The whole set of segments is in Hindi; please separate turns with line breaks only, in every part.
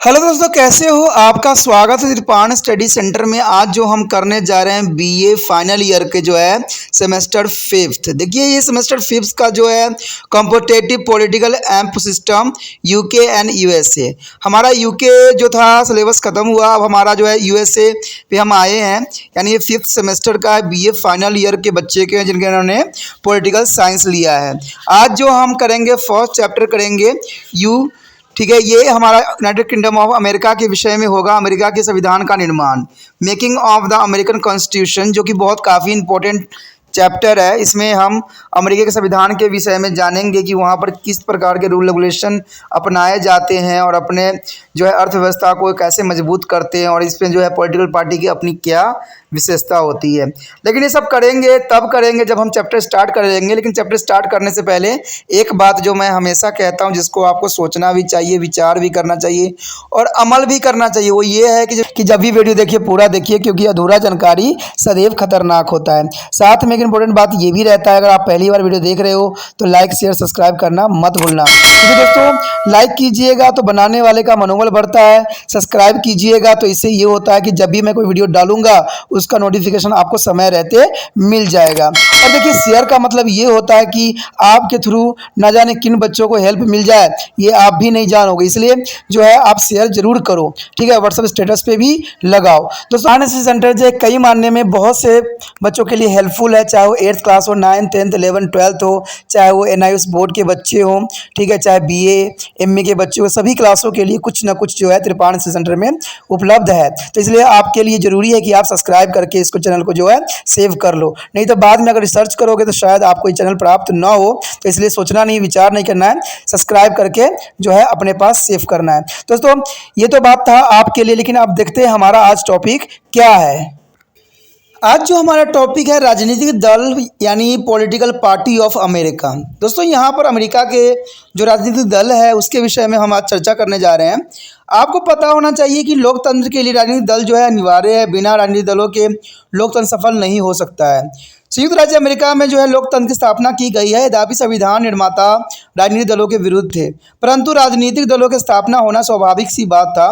हेलो दोस्तों, कैसे हो? आपका स्वागत है त्रिपाण स्टडी सेंटर में। आज जो हम करने जा रहे हैं बीए फाइनल ईयर के जो है सेमेस्टर फिफ्थ। देखिए, ये सेमेस्टर फिफ्थ का जो है competitive political amp system UK and USA. हमारा यूके जो था सिलेबस ख़त्म हुआ, अब हमारा जो है यूएसए पे हम आए हैं। यानी ये फिफ्थ सेमेस्टर का है, बीए फाइनल ईयर के बच्चे के हैं जिनके उन्होंने पॉलिटिकल साइंस लिया है। आज जो हम करेंगे फर्स्ट चैप्टर करेंगे ठीक है। ये हमारा यूनाइटेड किंगडम ऑफ अमेरिका के विषय में होगा। अमेरिका के संविधान का निर्माण, making of the American constitution, जो कि बहुत काफ़ी इंपॉर्टेंट चैप्टर है। इसमें हम अमेरिका के संविधान के विषय में जानेंगे कि वहाँ पर किस प्रकार के रूल रेगुलेशन अपनाए जाते हैं और अपने जो है अर्थव्यवस्था को कैसे मजबूत करते हैं, और इसमें जो है पॉलिटिकल पार्टी की अपनी क्या विशेषता होती है। लेकिन ये सब करेंगे तब करेंगे जब हम चैप्टर स्टार्ट करेंगे। लेकिन चैप्टर स्टार्ट करने से पहले एक बात जो मैं हमेशा कहता हूँ, जिसको आपको सोचना भी चाहिए, विचार भी करना चाहिए और अमल भी करना चाहिए, वो ये है कि जब भी वीडियो देखिए पूरा देखिए, क्योंकि अधूरा जानकारी सदैव खतरनाक होता है। साथ में एक इंपॉर्टेंट बात ये भी रहता है, अगर आप पहली बार वीडियो देख रहे हो तो लाइक शेयर सब्सक्राइब करना मत भूलना। क्योंकि दोस्तों लाइक कीजिएगा तो बनाने वाले का मनोबल बढ़ता है, सब्सक्राइब कीजिएगा तो इससे ये होता है कि जब भी मैं कोई वीडियो डालूंगा उसका नोटिफिकेशन आपको समय रहते मिल जाएगा। और देखिए, शेयर का मतलब ये होता है कि आपके थ्रू न जाने किन बच्चों को हेल्प मिल जाए, ये आप भी नहीं जानोगे। इसलिए जो है आप शेयर जरूर करो, ठीक है। व्हाट्सएप स्टेटस पे भी लगाओ। दोस्तों एनएसएस सेंटर जो कई मानने में बहुत से बच्चों के लिए हेल्पफुल है, चाहे वो 8th क्लास हो, 9th 10th 11th 12th हो, चाहे वो एनआईएस बोर्ड के बच्चे हों, ठीक है, चाहे बीए एमए के बच्चे हो, सभी क्लासों के लिए कुछ ना कुछ जो है त्रिपाण सेंटर में उपलब्ध है। तो इसलिए आपके लिए जरूरी है कि आप सब्सक्राइब करके इसको चैनल को जो है सेव कर लो, नहीं तो बाद में अगर रिसर्च करोगे तो शायद आपको ये चैनल प्राप्त ना हो। तो इसलिए सोचना नहीं, विचार नहीं करना है, सब्सक्राइब करके जो है अपने पास सेव करना है। दोस्तों ये तो बात था आपके लिए, लेकिन अब देखते हैं हमारा आज टॉपिक क्या है। आज जो हमारा टॉपिक है राजनीतिक दल यानी पॉलिटिकल पार्टी ऑफ अमेरिका। दोस्तों यहाँ पर अमेरिका के जो राजनीतिक दल है उसके विषय में हम आज चर्चा करने जा रहे हैं। आपको पता होना चाहिए कि लोकतंत्र के लिए राजनीतिक दल जो है अनिवार्य है। बिना राजनीतिक दलों के लोकतंत्र सफल नहीं हो सकता है। संयुक्त राज्य अमेरिका में जो है लोकतंत्र की स्थापना की गई है। यद्यपि संविधान निर्माता राजनीतिक दलों के विरुद्ध थे, परंतु राजनीतिक दलों की स्थापना होना स्वाभाविक सी बात था।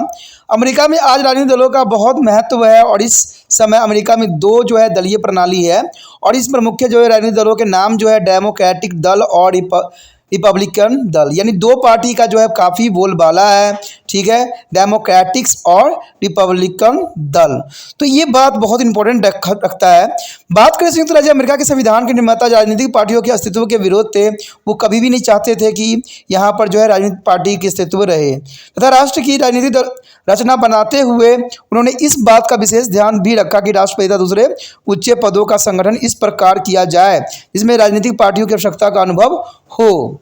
अमेरिका में आज राजनीतिक दलों का बहुत महत्व है और इस समय अमेरिका में दो जो है दलीय प्रणाली है, और इस पर मुख्य जो है राजनीतिक दलों के नाम जो है डेमोक्रेटिक दल और रिपब्लिकन दल, यानी दो पार्टी का जो है काफ़ी बोलबाला है, ठीक है, डेमोक्रेटिक्स और रिपब्लिकन दल। तो ये बात बहुत इंपॉर्टेंट रखता है। बात करें संयुक्त राज्य अमेरिका के संविधान के निर्माता राजनीतिक पार्टियों के अस्तित्व के विरोध थे। वो कभी भी नहीं चाहते थे कि यहाँ पर जो है राजनीतिक पार्टी के अस्तित्व रहे, तथा राष्ट्र की राजनीतिक रचना बनाते हुए उन्होंने इस बात का विशेष ध्यान भी रखा कि राष्ट्रपति तथा दूसरे उच्च पदों का संगठन इस प्रकार किया जाए जिसमें राजनीतिक पार्टियों की आवश्यकता का अनुभव हो।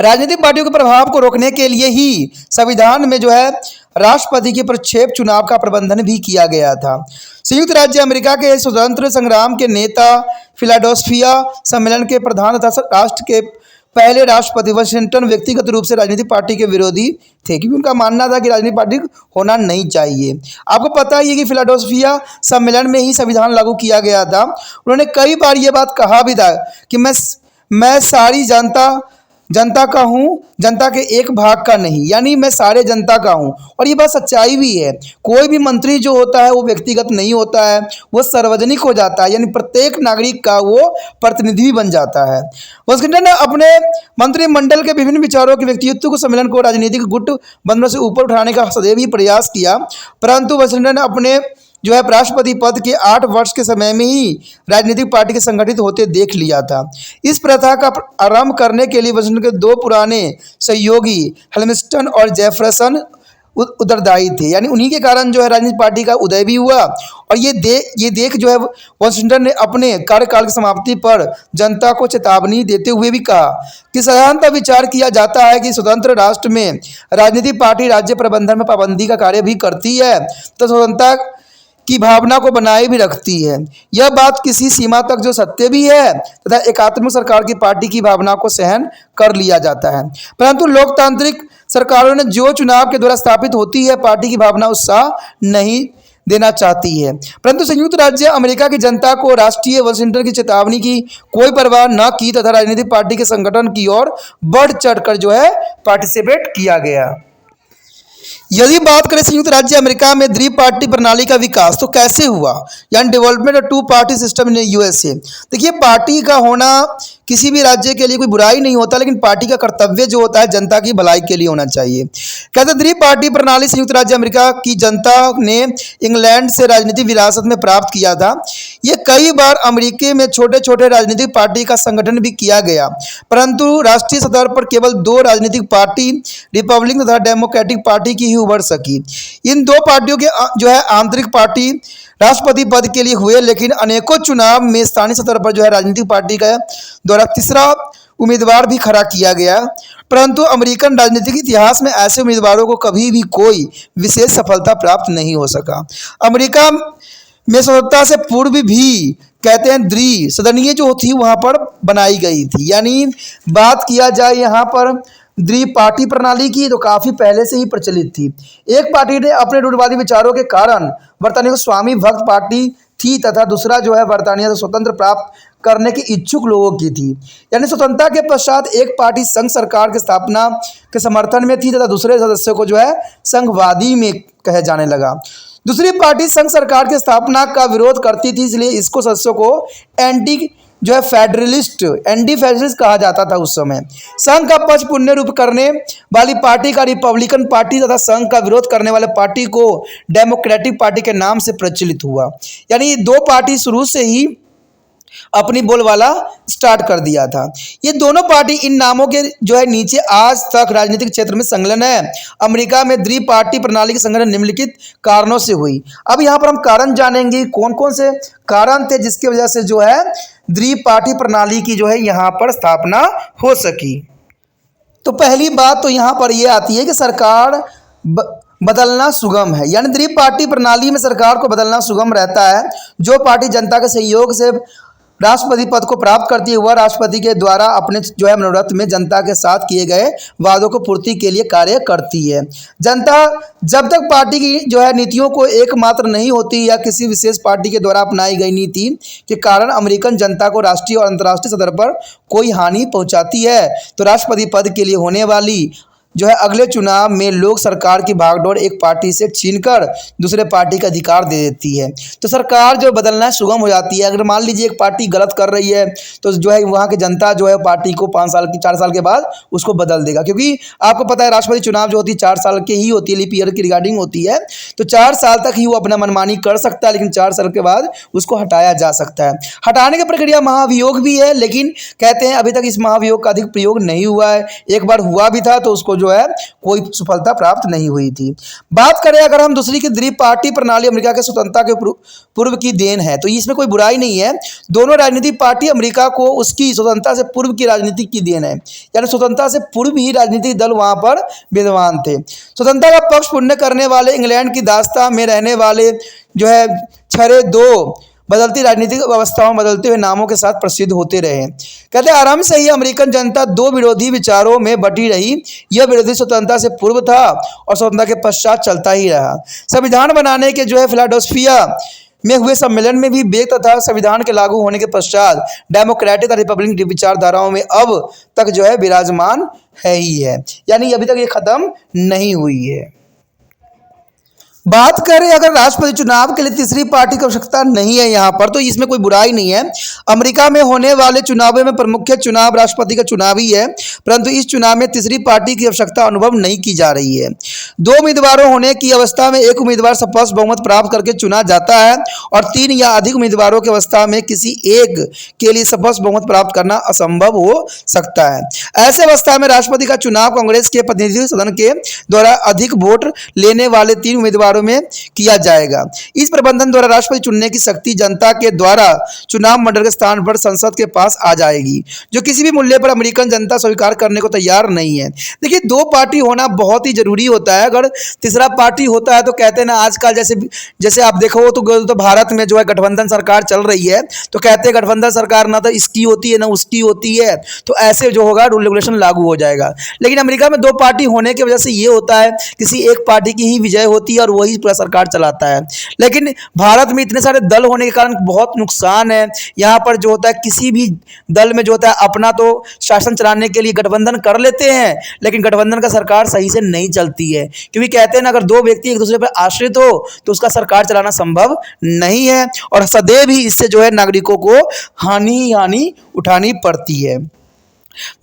राजनीतिक पार्टियों के प्रभाव को रोकने के लिए ही संविधान में जो है राष्ट्रपति के प्रक्षेप चुनाव का प्रबंधन भी किया गया था। संयुक्त राज्य अमेरिका के स्वतंत्र संग्राम के नेता, फिलाडेल्फिया सम्मेलन के प्रधान तथा राष्ट्र के पहले राष्ट्रपति वाशिंगटन व्यक्तिगत रूप से राजनीतिक पार्टी के विरोधी थे, क्योंकि उनका मानना था कि राजनीतिक पार्टी होना नहीं चाहिए। आपको पता ही है कि फिलाडेल्फिया सम्मेलन में ही संविधान लागू किया गया था। उन्होंने कई बार ये बात कहा भी था कि मैं सारी जनता का हूँ, जनता के एक भाग का नहीं, यानी मैं सारे जनता का हूँ। और ये बात सच्चाई भी है। कोई भी मंत्री जो होता है वो व्यक्तिगत नहीं होता है, वो सार्वजनिक हो जाता है, यानी प्रत्येक नागरिक का वो प्रतिनिधि बन जाता है। वाशिंगटन ने अपने मंत्रिमंडल के विभिन्न विचारों के व्यक्तित्व को सम्मेलन को राजनीतिक गुटबंधनों से ऊपर उठाने का सदैव ही प्रयास किया, परंतु वाशिंगटन ने अपने जो है राष्ट्रपति पद के 8 वर्ष के समय में ही राजनीतिक पार्टी के संगठित होते देख लिया था। इस प्रथा का आरंभ करने के लिए वाशिंगटन के दो पुराने सहयोगी हेल्मस्टन और जेफरसन उत्तरदायी थे, यानी उन्हीं के कारण जो है राजनीतिक पार्टी का उदय भी हुआ। और ये देख जो है वाशिंगटन ने अपने कार्यकाल की समाप्ति पर जनता को चेतावनी देते हुए भी कहा कि साधारणतः विचार किया जाता है कि स्वतंत्र राष्ट्र में राजनीतिक पार्टी राज्य प्रबंधन में पाबंदी का कार्य भी करती है तो स्वतंत्रता की भावना को बनाए भी रखती है। यह बात किसी सीमा तक जो सत्य भी है तथा एकात्मक सरकार की पार्टी की भावना को सहन कर लिया जाता है, परंतु लोकतांत्रिक सरकारों ने जो चुनाव के द्वारा स्थापित होती है पार्टी की भावना उत्साह नहीं देना चाहती है। परंतु संयुक्त राज्य अमेरिका की जनता को राष्ट्रीय वाशिंगटन की चेतावनी की कोई परवाह न की तथा राजनीतिक पार्टी के संगठन की ओर बढ़ चढ़कर जो है पार्टिसिपेट किया गया। यदि बात करें संयुक्त राज्य अमेरिका में द्विपार्टी प्रणाली का विकास तो कैसे हुआ, यानी development of two party system in USA. देखिए, पार्टी का होना किसी भी राज्य के लिए कोई बुराई नहीं होता, लेकिन पार्टी का कर्तव्य जो होता है जनता की भलाई के लिए होना चाहिए। कहते हैं द्विपार्टी प्रणाली संयुक्त राज्य अमेरिका की जनता ने इंग्लैंड से राजनीतिक विरासत में प्राप्त किया था। ये कई बार अमेरिका में छोटे छोटे राजनीतिक पार्टी का संगठन भी किया गया, परंतु राष्ट्रीय स्तर पर केवल दो राजनीतिक पार्टी रिपब्लिकन तथा डेमोक्रेटिक पार्टी की ही उभर सकी। इन दो पार्टियों के जो है आंतरिक पार्टी राष्ट्रपति पद के लिए हुए, लेकिन अनेकों चुनाव में स्थानीय स्तर पर जो है राजनीतिक पार्टी का द्वारा तीसरा उम्मीदवार भी खड़ा किया गया, परंतु अमेरिकन राजनीतिक इतिहास में ऐसे उम्मीदवारों को कभी भी कोई विशेष सफलता प्राप्त नहीं हो सका। अमेरिका में स्वतंत्रता से पूर्व भी कहते हैं द्विसदनीय जो थी वहां पर बनाई गई थी, यानी बात किया जाए यहाँ पर द्विपार्टी प्रणाली की तो काफी पहले से ही प्रचलित थी। एक पार्टी ने अपने रूढ़िवादी विचारों के कारण बरतानिया को स्वामी भक्त पार्टी थी तथा दूसरा जो है बरतानिया से स्वतंत्र प्राप्त करने के इच्छुक लोगों की थी। यानी स्वतंत्रता के पश्चात एक पार्टी संघ सरकार की स्थापना के समर्थन में थी तथा दूसरे सदस्यों को जो है संघवादी में कहे जाने लगा। दूसरी पार्टी संघ सरकार की स्थापना का विरोध करती थी, इसलिए इसको सदस्यों को एंटी जो है एंटी फेडरलिस्ट कहा जाता था उस समय। संघ का पक्ष पुण्य रूप करने वाली पार्टी का रिपब्लिकन पार्टी तथा संघ का विरोध करने वाले पार्टी को डेमोक्रेटिक पार्टी के नाम से प्रचलित हुआ। यानी दो पार्टी शुरू से ही अपनी बोलबाला स्टार्ट कर दिया था। ये दोनों पार्टी इन नामों के जो है नीचे आज तक राजनीतिक क्षेत्र में संलग्न है। अमेरिका में द्विपार्टी प्रणाली के संगठन निम्नलिखित कारणों से हुई। अब यहाँ पर हम कारण जानेंगे कौन कौन से कारण थे जिसकी वजह से जो है द्विपार्टी प्रणाली की जो है यहाँ पर स्थापना हो सकी। तो पहली बात तो यहाँ पर यह आती है कि सरकार बदलना सुगम है, यानी द्विपार्टी प्रणाली में सरकार को बदलना सुगम रहता है। जो पार्टी जनता के सहयोग से राष्ट्रपति पद को प्राप्त करती है वह राष्ट्रपति के द्वारा अपने जो है मनोरथ में जनता के साथ किए गए वादों को पूर्ति के लिए कार्य करती है। जनता जब तक पार्टी की जो है नीतियों को एकमात्र नहीं होती या किसी विशेष पार्टी के द्वारा अपनाई गई नीति के कारण अमेरिकन जनता को राष्ट्रीय और अंतर्राष्ट्रीय स्तर पर कोई हानि पहुंचाती है, तो राष्ट्रपति पद के लिए होने वाली जो है अगले चुनाव में लोग सरकार की भागदौड़ एक पार्टी से छीनकर दूसरे पार्टी का अधिकार दे देती है। तो सरकार जो बदलना सुगम हो जाती है। अगर मान लीजिए एक पार्टी गलत कर रही है तो जो है वहाँ की जनता जो है पार्टी को 4 साल के बाद उसको बदल देगा, क्योंकि आपको पता है राष्ट्रपति चुनाव जो होती है 4 साल के ही होती है, लीप ईयर की रिगार्डिंग होती है। तो 4 साल तक ही वो अपना मनमानी कर सकता है, लेकिन 4 साल के बाद उसको हटाया जा सकता है। हटाने की प्रक्रिया महाभियोग भी है, लेकिन कहते हैं अभी तक इस महाभियोग का अधिक प्रयोग नहीं हुआ है। एक बार हुआ भी था तो उसको जो है कोई सफलता प्राप्त नहीं हुई थी। बात करें अगर हम दूसरी की द्विपार्टी प्रणाली अमेरिका के स्वतंत्रता के पूर्व की देन है, तो इसमें कोई बुराई नहीं है। दोनों राजनीतिक पार्टी अमेरिका को उसकी स्वतंत्रता से पूर्व की राजनीति की देन है, यानी स्वतंत्रता से पूर्व ही राजनीतिक दल वहां पर विद्यमान थे। स्वतंत्रता का पक्ष पुण्य करने वाले इंग्लैंड की दास्तां में रहने वाले जो है छरे दो बदलती राजनीतिक व्यवस्थाओं में बदलते हुए नामों के साथ प्रसिद्ध होते रहे। कहते हैं आरंभ से ही अमेरिकन जनता दो विरोधी विचारों में बटी रही। यह विरोधी स्वतंत्रता से पूर्व था और स्वतंत्रता के पश्चात चलता ही रहा। संविधान बनाने के जो है फिलाडेल्फिया में हुए सम्मेलन में भी बेग तथा संविधान के लागू होने के पश्चात डेमोक्रेटिक और रिपब्लिकन विचारधाराओं में अब तक जो है विराजमान है ही है, यानी अभी तक ये खत्म नहीं हुई है। बात करें अगर राष्ट्रपति चुनाव के लिए तीसरी पार्टी की आवश्यकता नहीं है यहाँ पर, तो इसमें कोई बुराई नहीं है। अमेरिका में होने वाले चुनावों में प्रमुख चुनाव राष्ट्रपति का चुनाव ही है, परंतु इस चुनाव में तीसरी पार्टी की आवश्यकता अनुभव नहीं की जा रही है। 2 उम्मीदवारों होने की अवस्था में एक उम्मीदवार स्पष्ट बहुमत प्राप्त करके चुना जाता है और 3 या अधिक उम्मीदवारों की अवस्था में किसी एक के लिए स्पष्ट बहुमत प्राप्त करना असंभव हो सकता है। ऐसे अवस्था में राष्ट्रपति का चुनाव कांग्रेस के प्रतिनिधि सदन के द्वारा अधिक वोट लेने वाले 3 उम्मीदवारों में किया जाएगा। इस प्रबंधन द्वारा राष्ट्रपति चुनने की शक्ति जनता के द्वारा चुनाव मंडल के स्थान पर संसद के पास आ जाएगी, जो किसी भी मूल्य पर अमेरिकन जनता स्वीकार करने को तैयार नहीं है। देखिए 2 पार्टी होना बहुत ही जरूरी होता है। अगर तीसरा पार्टी होता है तो कहते हैं ना आजकल जैसे आप देखो तो भारत में जो है गठबंधन सरकार चल रही है, तो कहते हैं गठबंधन सरकार ना तो इसकी होती है ना उसकी होती है, तो ऐसे जो होगा रूल रेगुलेशन लागू हो जाएगा। लेकिन अमेरिका में 2 पार्टी होने की वजह से ये होता है किसी एक पार्टी की ही विजय होती है और वही पूरा सरकार चलाता है। लेकिन भारत में इतने सारे दल होने के कारण बहुत नुकसान है। यहाँ पर जो होता है किसी भी दल में जो होता है अपना तो शासन चलाने के लिए गठबंधन कर लेते हैं, लेकिन गठबंधन का सरकार सही से नहीं चलती है, क्योंकि कहते हैं ना, अगर दो व्यक्ति एक दूसरे पर आश्रित हो तो उसका सरकार चलाना संभव नहीं है, और सदैव ही इससे जो है नागरिकों को हानि उठानी पड़ती है।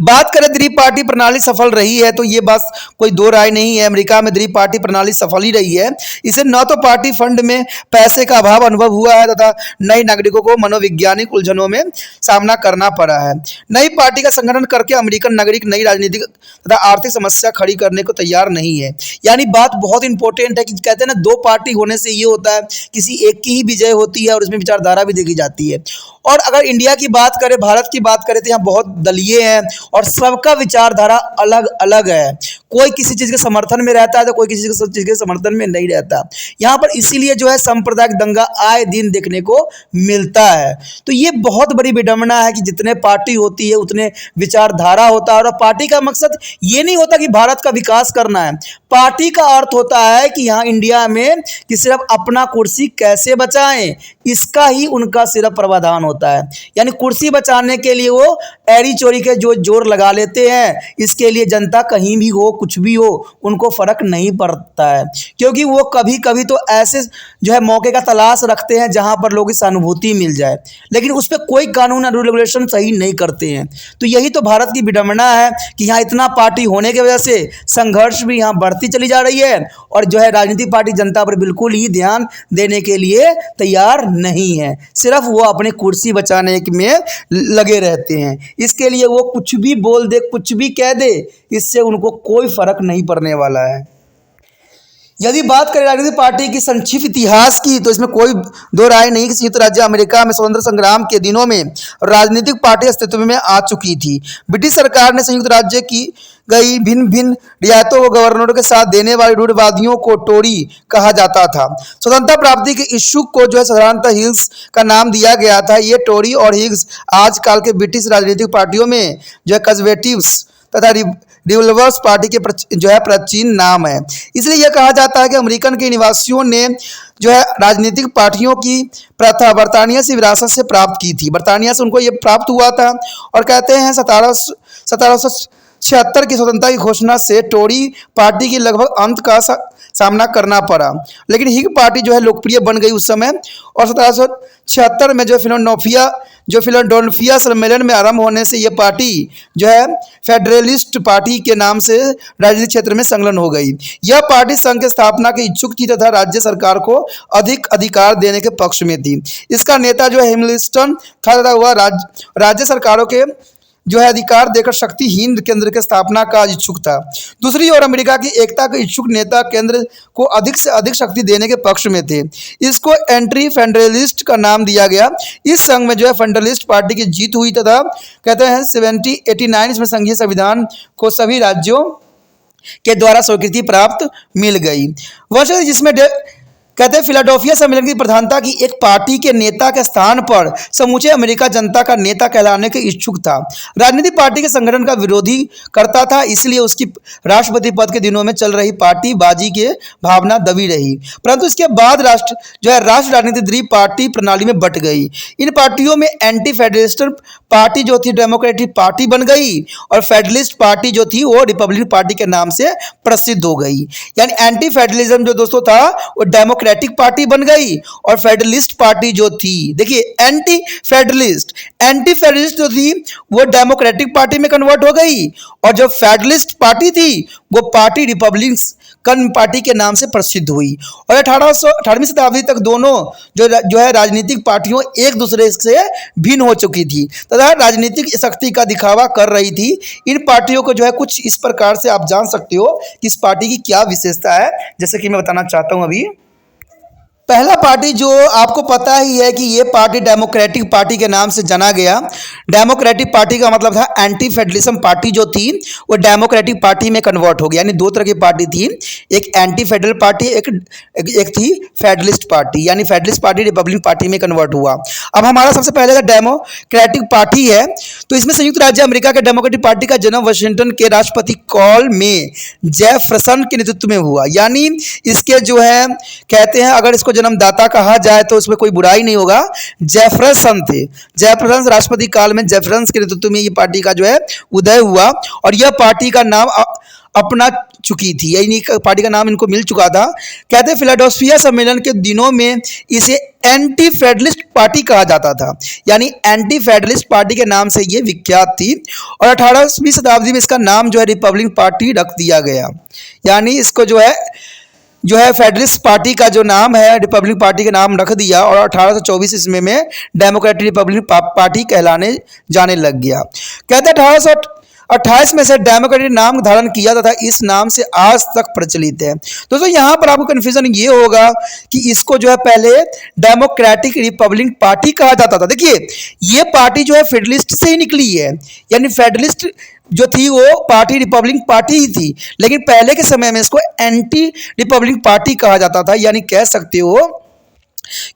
बात करें द्विपार्टी प्रणाली सफल रही है, तो ये बात कोई दो राय नहीं है। अमेरिका में द्विपार्टी प्रणाली सफल ही रही है। इसे न तो पार्टी फंड में पैसे का अभाव अनुभव हुआ है तथा नए नागरिकों को मनोवैज्ञानिक उलझनों में सामना करना पड़ा है। नई पार्टी का संगठन करके अमेरिकन नागरिक नई राजनीतिक तथा आर्थिक समस्या खड़ी करने को तैयार नहीं है। यानी बात बहुत इंपॉर्टेंट है कि कहते हैं ना, दो पार्टी होने से ये होता है किसी एक की ही विजय होती है और उसमें विचारधारा भी देखी जाती है। और अगर इंडिया की बात करें, भारत की बात करें, तो यहाँ बहुत दलीय है और सबका विचारधारा अलग अलग है। कोई किसी चीज़ के समर्थन में रहता है तो कोई किसी चीज़ के समर्थन में नहीं रहता। यहाँ पर इसीलिए जो है सांप्रदायिक दंगा आए दिन देखने को मिलता है। तो ये बहुत बड़ी विडंबना है कि जितने पार्टी होती है उतने विचारधारा होता है, और पार्टी का मकसद ये नहीं होता कि भारत का विकास करना है। पार्टी का अर्थ होता है कि यहाँ इंडिया में कि सिर्फ अपना कुर्सी कैसे बचाएं, इसका ही उनका सिर्फ प्रावधान होता है। यानी कुर्सी बचाने के लिए वो एड़ी चोरी के जो जोर लगा लेते हैं, इसके लिए जनता कहीं भी हो कुछ भी हो उनको फर्क नहीं पड़ता है, क्योंकि वो कभी कभी तो ऐसे जो है मौके का तलाश रखते हैं जहां पर लोगों की सहानुभूति मिल जाए, लेकिन उस पर कोई कानून और रेगुलेशन सही नहीं करते हैं। तो यही तो भारत की विडंबना है कि यहाँ इतना पार्टी होने की वजह से संघर्ष भी यहाँ बढ़ती चली जा रही है, और जो है राजनीतिक पार्टी जनता पर बिल्कुल ही ध्यान देने के लिए तैयार नहीं है। सिर्फ वो अपने कुर्सी बचाने में लगे रहते हैं। इसके लिए वो कुछ भी बोल दे, कुछ भी कह दे, इससे उनको कोई फर्क नहीं पड़ने वाला है। यदि बात करें राजनीतिक पार्टी की संक्षिप्त इतिहास की, तो इसमें कोई दो राय नहीं कि संयुक्त राज्य अमेरिका में स्वतंत्र संग्राम के दिनों में राजनीतिक पार्टी अस्तित्व में आ चुकी थी। ब्रिटिश सरकार ने संयुक्त राज्य की गई भिन्न भिन्न रियायतों को गवर्नरों के साथ देने वाले रूढ़िवादियों को टोरी कहा जाता था। स्वतंत्रता प्राप्ति के इच्छुक को जो है साधारणतः हिग्स का नाम दिया गया था। ये टोरी और हिग्स आजकल के ब्रिटिश राजनीतिक पार्टियों में जो है कंजर्वेटिव्स तथा रिवॉल्वर्स पार्टी के जो है प्राचीन नाम है। इसलिए यह कहा जाता है कि अमेरिकन के निवासियों ने जो है राजनीतिक पार्टियों की प्रथा बर्तानिया से विरासत से प्राप्त की थी। बर्तानिया से उनको ये प्राप्त हुआ था, और कहते हैं 1776 की स्वतंत्रता की घोषणा से टोरी पार्टी की लगभग अंत का सामना करना पड़ा, लेकिन हिग पार्टी जो है लोकप्रिय बन गई उस समय। और 1776 में जो फिलाडेल्फिया सम्मेलन में आरंभ होने से यह पार्टी जो है फेडरलिस्ट पार्टी के नाम से राजनीतिक क्षेत्र में संलग्न हो गई। यह पार्टी संघ की स्थापना के इच्छुक थी तथा राज्य सरकार को अधिक अधिकार देने के पक्ष में थी। इसका नेता जो है हेमिल्टन था तथा वह राज्य सरकारों के जो है अधिकार देकर शक्तिहीन केंद्र की स्थापना का इच्छुक था। दूसरी ओर अमेरिका की एकता के इच्छुक नेता केंद्र को अधिक से अधिक शक्ति देने के पक्ष में थे। इसको एंटी फेडरलिस्ट का नाम दिया गया। इस संघ में जो है फेडरलिस्ट पार्टी की जीत हुई तथा कहते हैं 1789 में संघीय संविधान को सभी राज्यों के द्वारा स्वीकृति प्राप्त मिल गई। वह जिसमें कहते हैं फिलाडेल्फिया सम्मेलन की प्रधानता की एक पार्टी के नेता के स्थान पर समूचे अमेरिका जनता का नेता कहलाने के इच्छुक था। राजनीतिक पार्टी के संगठन का विरोधी करता था, इसलिए उसकी राष्ट्रपति पद के दिनों में चल रही पार्टी बाजी के भावना दबी रही। परंतु इसके बाद राष्ट्र राजनीति द्विपार्टी प्रणाली में बट गई। इन पार्टियों में एंटी फेडरलिस्ट पार्टी जो थी डेमोक्रेटिक पार्टी बन गई, और फेडरलिस्ट पार्टी जो थी वो रिपब्लिकन पार्टी के नाम से प्रसिद्ध हो गई। यानी एंटी फेडरलिज्म जो दोस्तों था वो डेमोक्रेटिक पार्टी बन गई, और फेडरलिस्ट पार्टी जो थी, देखिए एंटी फेडरलिस्ट जो थी वो डेमोक्रेटिक पार्टी में कन्वर्ट हो गई, और जो फेडरलिस्ट पार्टी थी वो पार्टी रिपब्लिकन पार्टी के नाम से प्रसिद्ध हुई। और 18वीं शताब्दी तक दोनों जो है राजनीतिक पार्टियों एक दूसरे से भिन्न हो चुकी थी तथा राजनीतिक शक्ति का दिखावा कर रही थी। इन पार्टियों को जो है कुछ इस प्रकार से आप जान सकते हो कि इस पार्टी की क्या विशेषता है, जैसे कि मैं बताना चाहता हूं अभी। पहला पार्टी जो आपको पता ही है कि ये पार्टी डेमोक्रेटिक पार्टी के नाम से जाना गया। डेमोक्रेटिक पार्टी का मतलब था एंटी फेडरलिज्म पार्टी जो थी वो डेमोक्रेटिक पार्टी में कन्वर्ट हो गई। यानी दो तरह की पार्टी थी, एक एंटी फेडरल पार्टी, एक थी फेडरलिस्ट पार्टी। यानी फेडरलिस्ट पार्टी रिपब्लिक पार्टी में कन्वर्ट हुआ। अब हमारा सबसे पहले का डेमोक्रेटिक पार्टी है, तो इसमें संयुक्त राज्य अमेरिका के डेमोक्रेटिक पार्टी का जन्म वाशिंगटन के राष्ट्रपति कॉल में जेफरसन के नेतृत्व में हुआ। यानी इसके जो है कहते हैं, अगर इसको जन्मदाता कहा जाए तो उसमें कोई बुराई नहीं होगा। जेफरसन थे, जेफरसन राष्ट्रपति काल में जेफरसन के नेतृत्व में ये पार्टी का जो है उदय हुआ और यह पार्टी का नाम अपना चुकी थी, यानी पार्टी का नाम इनको मिल चुका था। कहते हैं फिलाडेल्फिया सम्मेलन के दिनों में इसे एंटी फेडरलिस्ट पार्टी कहा जाता था। यानी एंटी फेडरलिस्ट पार्टी के नाम से ये विख्यात थी और 18वीं शताब्दी में इसका नाम जो है रिपब्लिक पार्टी रख दिया गया। यानी इसको जो है फेडरलिस्ट पार्टी का जो नाम है रिपब्लिक पार्टी के नाम रख दिया और 1824 ईस्वी में डेमोक्रेटिक रिपब्लिक पार्टी कहलाने जाने लग गया। कहते हैं 1828 में से डेमोक्रेटिक नाम धारण किया तथा इस नाम से आज तक प्रचलित है। दोस्तों यहाँ पर आपको कन्फ्यूजन ये होगा कि इसको जो है पहले डेमोक्रेटिक रिपब्लिक पार्टी कहा जाता था। देखिए ये पार्टी जो है फेडरलिस्ट से ही निकली है, यानी फेडरलिस्ट जो थी वो पार्टी रिपब्लिक पार्टी ही थी, लेकिन पहले के समय में इसको एंटी रिपब्लिक पार्टी कहा जाता था। यानी कह सकते हो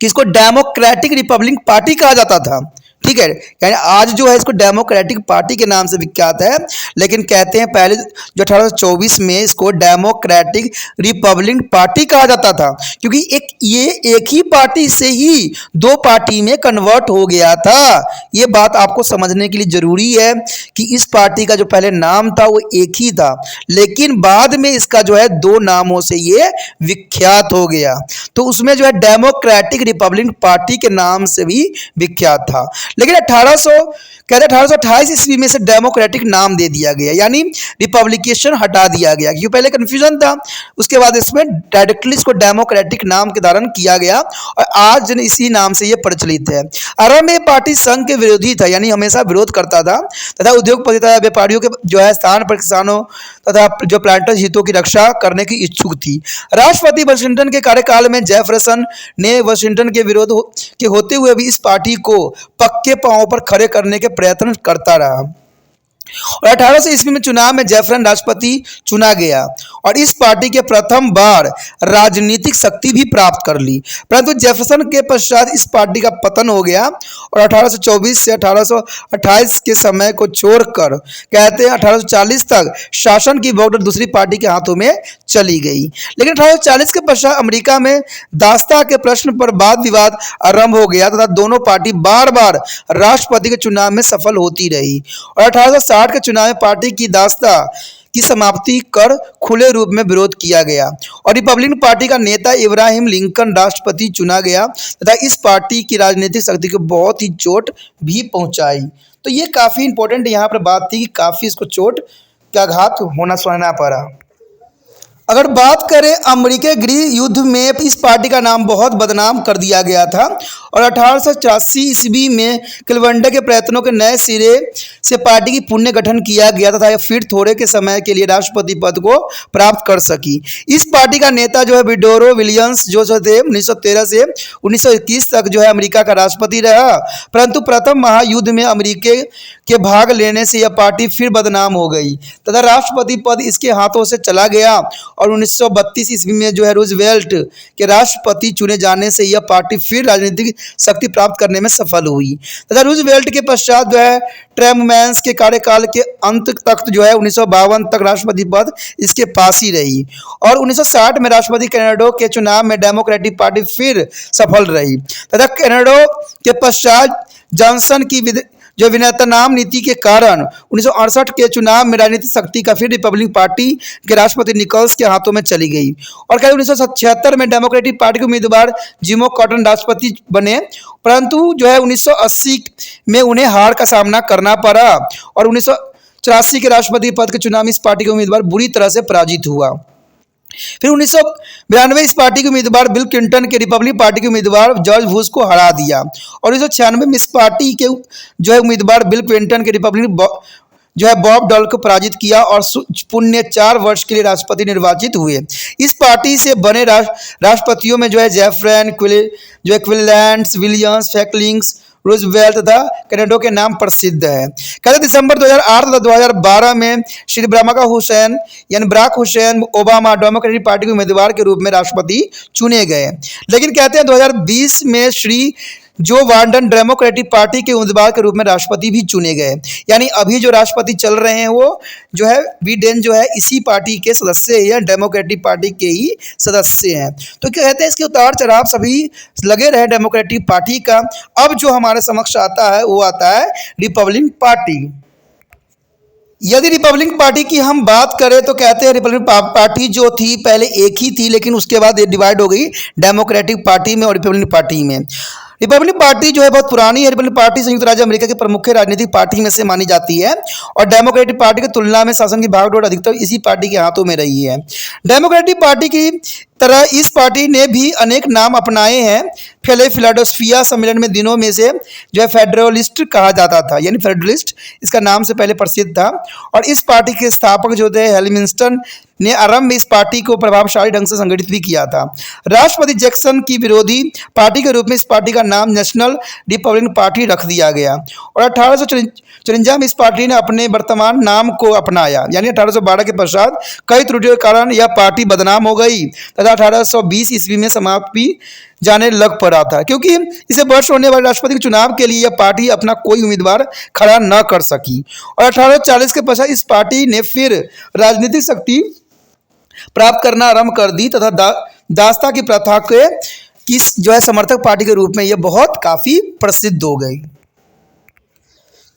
कि इसको डेमोक्रेटिक रिपब्लिक पार्टी कहा जाता था। ठीक है, यानी आज जो है इसको डेमोक्रेटिक पार्टी के नाम से विख्यात है, लेकिन कहते हैं पहले जो 1824 में इसको डेमोक्रेटिक रिपब्लिक पार्टी कहा जाता था, क्योंकि ये एक ही पार्टी से ही दो पार्टी में कन्वर्ट हो गया था। ये बात आपको समझने के लिए जरूरी है कि इस पार्टी का जो पहले नाम था वो एक ही था, लेकिन बाद में इसका जो है दो नामों से ये विख्यात हो गया। तो उसमें जो है डेमोक्रेटिक रिपब्लिक पार्टी के नाम से भी विख्यात था, लेकिन 1828 ईस्वी में से डेमोक्रेटिक नाम दे दिया गया, यानी रिपब्लिकेशन हटा दिया गया, क्योंकि पहले कंफ्यूजन था। उसके बाद इसमें डायरेक्टली इसको डेमोक्रेटिक नाम के धारण किया गया और आज इसी नाम से यह प्रचलित है। आरंभ में पार्टी संघ के विरोधी था, यानी हमेशा विरोध करता था तथा उद्योगपति तथा व्यापारियों के जो है स्थान पर किसानों तथा जो प्लांटर्स हितों की रक्षा करने की इच्छुक थी। राष्ट्रपति वाशिंगटन के कार्यकाल में जेफरसन ने वाशिंगटन के विरोध के होते हुए भी इस पार्टी को पक्के पांवों पर खड़े करने के प्रयत्न करता रहा और 1800 ईस्वी में चुनाव में जेफरसन राष्ट्रपति चुना गया और इस पार्टी के प्रथम बार राजनीतिक शक्ति भी प्राप्त कर ली। परंतु जेफरसन के पश्चात इस पार्टी का पतन हो गया और 1824 से 1828 के समय को छोड़कर कहते हैं 1840 तक शासन की बॉर्डर दूसरी पार्टी के हाथों में चली गई। लेकिन 1840 के पश्चात अमेरिका में दास्ता के प्रश्न पर वाद विवाद आरंभ हो गया तथा दोनों पार्टी बार बार राष्ट्रपति के चुनाव में सफल होती रही और 1860 के चुनाव में पार्टी की दास्ता की समाप्ति कर खुले रूप में विरोध किया गया और रिपब्लिकन पार्टी का नेता इब्राहिम लिंकन राष्ट्रपति चुना गया तथा इस पार्टी की राजनीतिक शक्ति को बहुत ही चोट भी पहुंचाई। तो ये काफी इंपॉर्टेंट यहाँ पर बात थी कि काफी इसको चोट का घात होना सहना पड़ा। अगर बात करें अमेरिकी गृह युद्ध में इस पार्टी का नाम बहुत बदनाम कर दिया गया था और 1884 ईस्वी में क्लीवेलैंड के प्रयत्नों के नए सिरे से पार्टी की पुनर्गठन किया गया तथा यह फिर थोड़े के समय के लिए राष्ट्रपति पद को प्राप्त कर सकी। इस पार्टी का नेता जो है वुडरो विलियम्स जो थे 1913 से 1921 तक जो है अमेरिका का राष्ट्रपति रहा, परंतु प्रथम महायुद्ध में अमेरिका के भाग लेने से यह पार्टी फिर बदनाम हो गई तथा राष्ट्रपति पद इसके हाथों से चला गया और 1932 ईस्वी में जो है रूजवेल्ट के राष्ट्रपति चुने जाने से यह पार्टी फिर राजनीतिक शक्ति प्राप्त करने में सफल हुई तथा रूजवेल्ट के पश्चात जो है ट्रूमैन के कार्यकाल के अंत तक जो है 1952 तक राष्ट्रपति पद इसके पास ही रही और 1960 में राष्ट्रपति कैनेडो के चुनाव में डेमोक्रेटिक पार्टी फिर सफल रही तथा कैनेडो के पश्चात जॉनसन की जो वियतनाम नीति के कारण 1968 के चुनाव में राजनीतिक शक्ति का फिर रिपब्लिकन पार्टी के राष्ट्रपति निकोल्स के हाथों में चली गई और कल 1976 में डेमोक्रेटिक पार्टी के उम्मीदवार जिम कॉर्बेट राष्ट्रपति बने, परंतु जो है 1980 में उन्हें हार का सामना करना पड़ा और 1984 के राष्ट्रपति पद के चुनाव में इस पार्टी के उम्मीदवार बुरी तरह से पराजित हुआ। फिर 1992 इस पार्टी के उम्मीदवार बिल क्लिंटन के रिपब्लिकन पार्टी के उम्मीदवार जॉर्ज बुश को हरा दिया और 1996 में इस पार्टी के जो है उम्मीदवार बिल क्लिंटन के रिपब्लिकन जो है बॉब डॉल को पराजित किया और पुण्य 4 वर्ष के लिए राष्ट्रपति निर्वाचित हुए। इस पार्टी से बने राष्ट्रपतियों में जो है जेफरसन, क्विनलैंड, विलियम्स, फ्रैंकलिन रूजवेल्ट तथा कैनेडो के नाम प्रसिद्ध है। कहते दिसंबर 2008 तथा 2012 में Shri Barack Hussein Obama Democratic Party के उम्मीदवार के रूप में राष्ट्रपति चुने गए। लेकिन कहते हैं 2020 में Shri Joe Biden democratic Party के उम्मीदवार के रूप में राष्ट्रपति भी चुने गए। यानी अभी जो राष्ट्रपति चल रहे हैं वो जो है बिडेन जो है इसी पार्टी के सदस्य या डेमोक्रेटिक पार्टी के ही सदस्य हैं। तो क्या कहते हैं इसके उतार चढ़ाव सभी लगे रहे डेमोक्रेटिक पार्टी का। अब जो हमारे समक्ष आता है वो आता है रिपब्लिकन पार्टी। यदि रिपब्लिकन पार्टी की हम बात करें तो कहते हैं रिपब्लिकन पार्टी जो थी पहले एक ही थी, लेकिन उसके बाद ये डिवाइड हो गई डेमोक्रेटिक पार्टी में और रिपब्लिकन पार्टी में। रिपब्लिकन पार्टी जो है बहुत पुरानी है। रिपब्लिकन पार्टी संयुक्त राज्य अमेरिका की प्रमुख राजनीतिक पार्टी में से मानी जाती है और डेमोक्रेटिक पार्टी की तुलना में शासन की भागदौड़ अधिकतर इसी पार्टी के हाथों में रही है। डेमोक्रेटिक पार्टी की तरह इस पार्टी ने भी अनेक नाम अपनाए हैं। फिलाडेल्फिया सम्मेलन में दिनों में से जो है फेडरलिस्ट कहा जाता था, यानी फेडरलिस्ट इसका नाम से पहले प्रसिद्ध था। और इस पार्टी के स्थापक जो थे हेलमिंस्टन ने आरंभ में इस पार्टी को प्रभावशाली ढंग से संगठित भी किया था। राष्ट्रपति जैक्सन की विरोधी पार्टी के रूप में इस पार्टी का नाम नेशनल रिपब्लिकन पार्टी रख दिया गया और 1854 में इस पार्टी ने अपने वर्तमान नाम को अपनाया। यानी 1812 के पश्चात कई त्रुटियों के कारण यह पार्टी बदनाम हो गई तथा 1820 ईस्वी में समाप्त भी जाने लग पड़ा था, क्योंकि इसे वर्ष होने वाले राष्ट्रपति के चुनाव के लिए यह पार्टी अपना कोई उम्मीदवार खड़ा न कर सकी। और 1840 के पश्चात इस पार्टी ने फिर राजनीतिक शक्ति प्राप्त करना आरंभ कर दी तथा दासता की प्रथा के किस जो है समर्थक पार्टी के रूप में यह बहुत काफी प्रसिद्ध हो गई।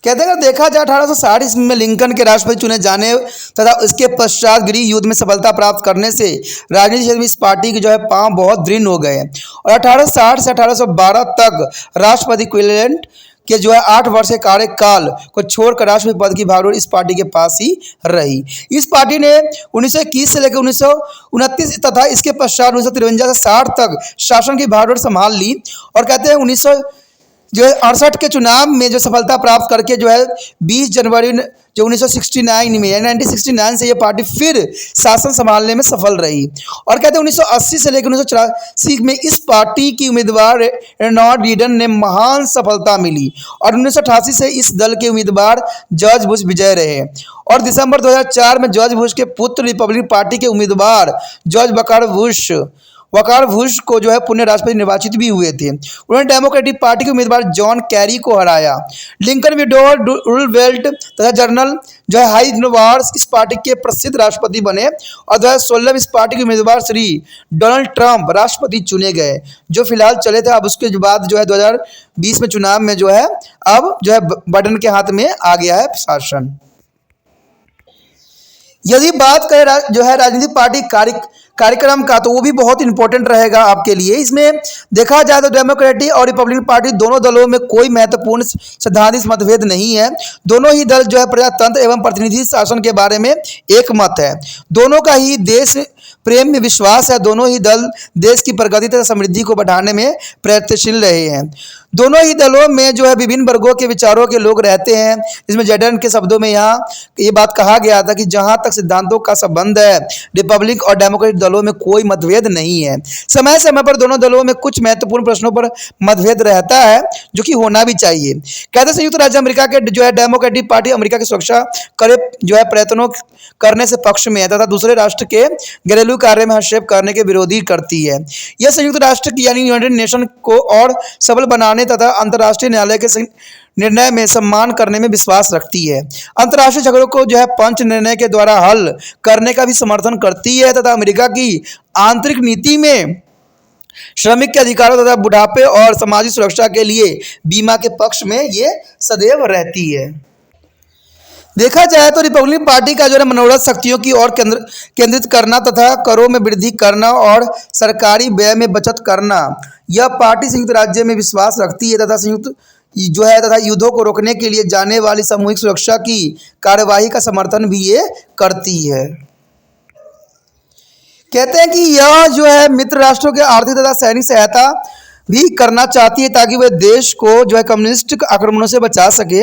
कहते हैं अगर देखा जाए 1860 ईस्वी में लिंकन के राष्ट्रपति चुने जाने तथा इसके पश्चात गृह युद्ध में सफलता प्राप्त करने से राजनीतिक क्षेत्र में इस पार्टी के जो है पांव बहुत दृढ़ हो गए और 1860 से 1812 तक राष्ट्रपति क्विनलैंड के जो है 8 वर्ष के कार्यकाल को छोड़कर राष्ट्रपति पद की भागदौड़ इस पार्टी के पास ही रही। इस पार्टी ने 1921 से लेकर 1929 तथा इसके पश्चात 1953 से 60 तक शासन की भागदौड़ संभाल ली और कहते हैं 1968 के चुनाव में जो सफलता प्राप्त करके जो है 20 जनवरी जो 1969 में यानी 1969 से ये पार्टी फिर शासन संभालने में सफल रही। और कहते हैं 1980 से लेकर 1984 में इस पार्टी की उम्मीदवार रोनाल्ड रीगन ने महान सफलता मिली और 1988 से इस दल के उम्मीदवार जॉर्ज बुश विजय रहे और दिसंबर 2004 में जॉर्ज बुश के पुत्र रिपब्लिकन पार्टी के उम्मीदवार जॉर्ज वकार बुश को जो है पुनः राष्ट्रपति निर्वाचित भी हुए थे। उन्होंने डेमोक्रेटिक पार्टी के उम्मीदवार जॉन कैरी को हराया। लिंकन, विडोर, रूजवेल्ट तथा जनरल जो है हाइडेनवर्थ इस पार्टी के प्रसिद्ध राष्ट्रपति बने और 2016 में इस पार्टी के उम्मीदवार श्री डोनाल्ड ट्रंप राष्ट्रपति चुने गए, जो फिलहाल चले थे। अब उसके बाद जो है 2020 में चुनाव में जो है अब जो है बाइडेन के हाथ में आ गया है शासन। यदि बात करें जो है राजनीतिक पार्टी कार्यक्रम का तो वो भी बहुत इंपॉर्टेंट रहेगा आपके लिए। इसमें देखा जाए तो डेमोक्रेटिक और रिपब्लिकन पार्टी दोनों दलों में कोई महत्वपूर्ण सैद्धांतिक मतभेद नहीं है। दोनों ही दल जो है प्रजातंत्र एवं प्रतिनिधि शासन के बारे में एक मत है। दोनों का ही देश प्रेम में विश्वास है। दोनों ही दल देश की प्रगति तथा समृद्धि को बढ़ाने में प्रयत्नशील रहे हैं। दोनों ही दलों में जो है विभिन्न वर्गों के विचारों के लोग रहते हैं। इसमें जैडन के शब्दों में यहाँ ये बात कहा गया था कि जहाँ तक सिद्धांतों का संबंध है रिपब्लिक और डेमोक्रेटिक दलों में कोई मतभेद नहीं है। समय समय पर दोनों दलों में कुछ महत्वपूर्ण प्रश्नों पर मतभेद रहता है, जो कि होना भी चाहिए। कहते संयुक्त राज्य अमेरिका के जो है डेमोक्रेटिक पार्टी अमेरिका की सुरक्षा करे जो है प्रयत्नों करने से पक्ष में है तथा दूसरे राष्ट्र के घरेलू कार्य में हस्तक्षेप करने के विरोधी करती है। यह संयुक्त राष्ट्र की यानी यूनाइटेड नेशन को और सबल बनाने तथा अंतर्राष्ट्रीय न्यायालय के निर्णय में सम्मान करने में विश्वास रखती है। अंतर्राष्ट्रीय झगड़ों को जो है पंच निर्णय के द्वारा हल करने का भी समर्थन करती है तथा अमेरिका की आंतरिक नीति में श्रमिक के अधिकारों तथा बुढ़ापे और सामाजिक सुरक्षा के लिए बीमा के पक्ष में ये सदैव रहती है। देखा जाए तो रिपब्लिकन पार्टी का जो है मनोरथ शक्तियों की ओर केंद्रित करना तथा करों में वृद्धि करना और सरकारी व्यय में बचत करना, यह पार्टी संयुक्त राज्य में विश्वास रखती है तथा संयुक्त जो है तथा युद्धों को रोकने के लिए जाने वाली सामूहिक सुरक्षा की कार्यवाही का समर्थन भी ये करती है। कहते हैं कि यह जो है मित्र राष्ट्रों के आर्थिक तथा सैनिक सहायता भी करना चाहती है ताकि वह देश को जो है कम्युनिस्ट आक्रमणों से बचा सके।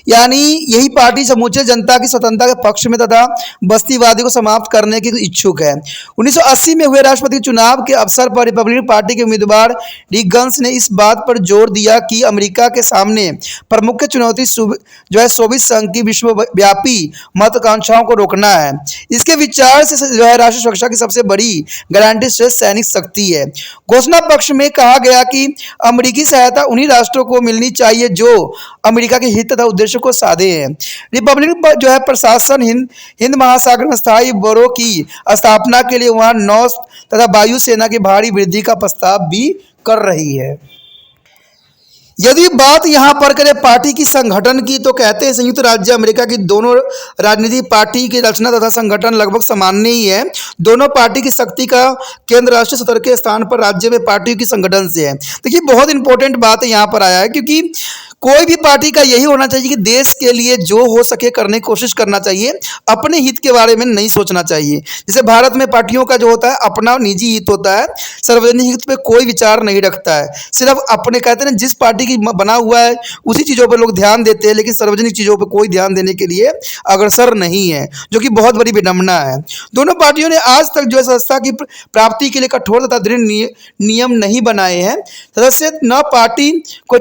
यानी यही पार्टी समूचे जनता की स्वतंत्रता के पक्ष में तथा बस्तीवादी को समाप्त करने की इच्छुक है। 1980 में हुए राष्ट्रपति चुनाव के अवसर पर रिपब्लिकन पार्टी के उम्मीदवार रिगन्स ने इस बात पर जोर दिया कि अमेरिका के सामने प्रमुख चुनौती जो है सोवियत संघ की विश्वव्यापी महत्वाकांक्षाओं को रोकना है। इसके विचार से जो है राष्ट्रीय सुरक्षा की सबसे बड़ी गारंटी श्रेष्ठ सैनिक शक्ति है। घोषणा पक्ष में कहा गया कि अमेरिकी सहायता उन्हीं राष्ट्रों को मिलनी चाहिए जो अमेरिका के हित तथा उद्देश्य को साधे हैं। रिपब्लिकन जो है प्रशासन हिंद महासागर में स्थायी बड़ों की स्थापना के लिए वहां नौ तथा वायु सेना की भारी वृद्धि का प्रस्ताव भी कर रही है। यदि बात यहाँ पर करें पार्टी की संगठन की तो कहते हैं संयुक्त राज्य अमेरिका की दोनों राजनीतिक पार्टी की रचना तथा संगठन लगभग सामान्य ही है। दोनों पार्टी की शक्ति का केंद्र राष्ट्रीय स्तर के स्थान पर राज्य में पार्टियों की संगठन से है। देखिए बहुत इंपॉर्टेंट बात है यहाँ पर आया है, क्योंकि कोई भी पार्टी का यही होना चाहिए कि देश के लिए जो हो सके करने की कोशिश करना चाहिए, अपने हित के बारे में नहीं सोचना चाहिए। जैसे भारत में पार्टियों का जो होता है अपना निजी हित होता है, सार्वजनिक हित पे कोई विचार नहीं रखता है, सिर्फ अपने कहते हैं जिस पार्टी की बना हुआ है उसी चीज़ों पर लोग ध्यान देते हैं, लेकिन सार्वजनिक चीज़ों पर कोई ध्यान देने के लिए अग्रसर नहीं है, जो कि बहुत बड़ी विडंबना है। दोनों पार्टियों ने आज तक जो है सत्ता की प्राप्ति के लिए कठोर तथा दृढ़ नियम नहीं बनाए हैं। सदस्य न पार्टी को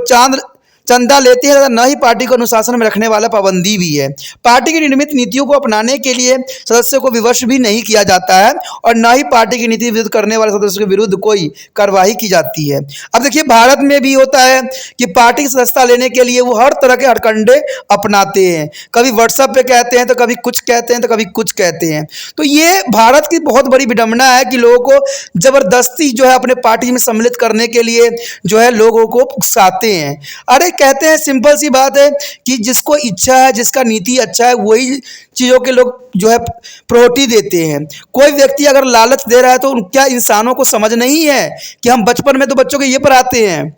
चंदा लेते हैं, न ही पार्टी को अनुशासन में रखने वाला पाबंदी भी है। पार्टी की निर्मित नीतियों को अपनाने के लिए सदस्यों को विवश भी नहीं किया जाता है और न ही पार्टी की नीति विरुद्ध करने वाले सदस्यों के विरुद्ध कोई कार्रवाई की जाती है। अब देखिए भारत में भी होता है कि पार्टी की सदस्यता लेने के लिए वो हर तरह के हथकंडे अपनाते हैं, कभी व्हाट्सएप पे कहते हैं तो कभी कुछ कहते हैं तो कभी कुछ कहते हैं। तो ये भारत की बहुत बड़ी विडंबना है कि लोगों को जबरदस्ती जो है अपने पार्टी में सम्मिलित करने के लिए जो है लोगों को उकसाते हैं। अरे कहते हैं सिंपल सी बात है कि जिसको इच्छा है, जिसका नीति अच्छा है, वही चीज़ों के लोग जो है प्रायोरिटी देते हैं। कोई व्यक्ति अगर लालच दे रहा है तो क्या इंसानों को समझ नहीं है कि हम बचपन में तो बच्चों को ये पढ़ाते हैं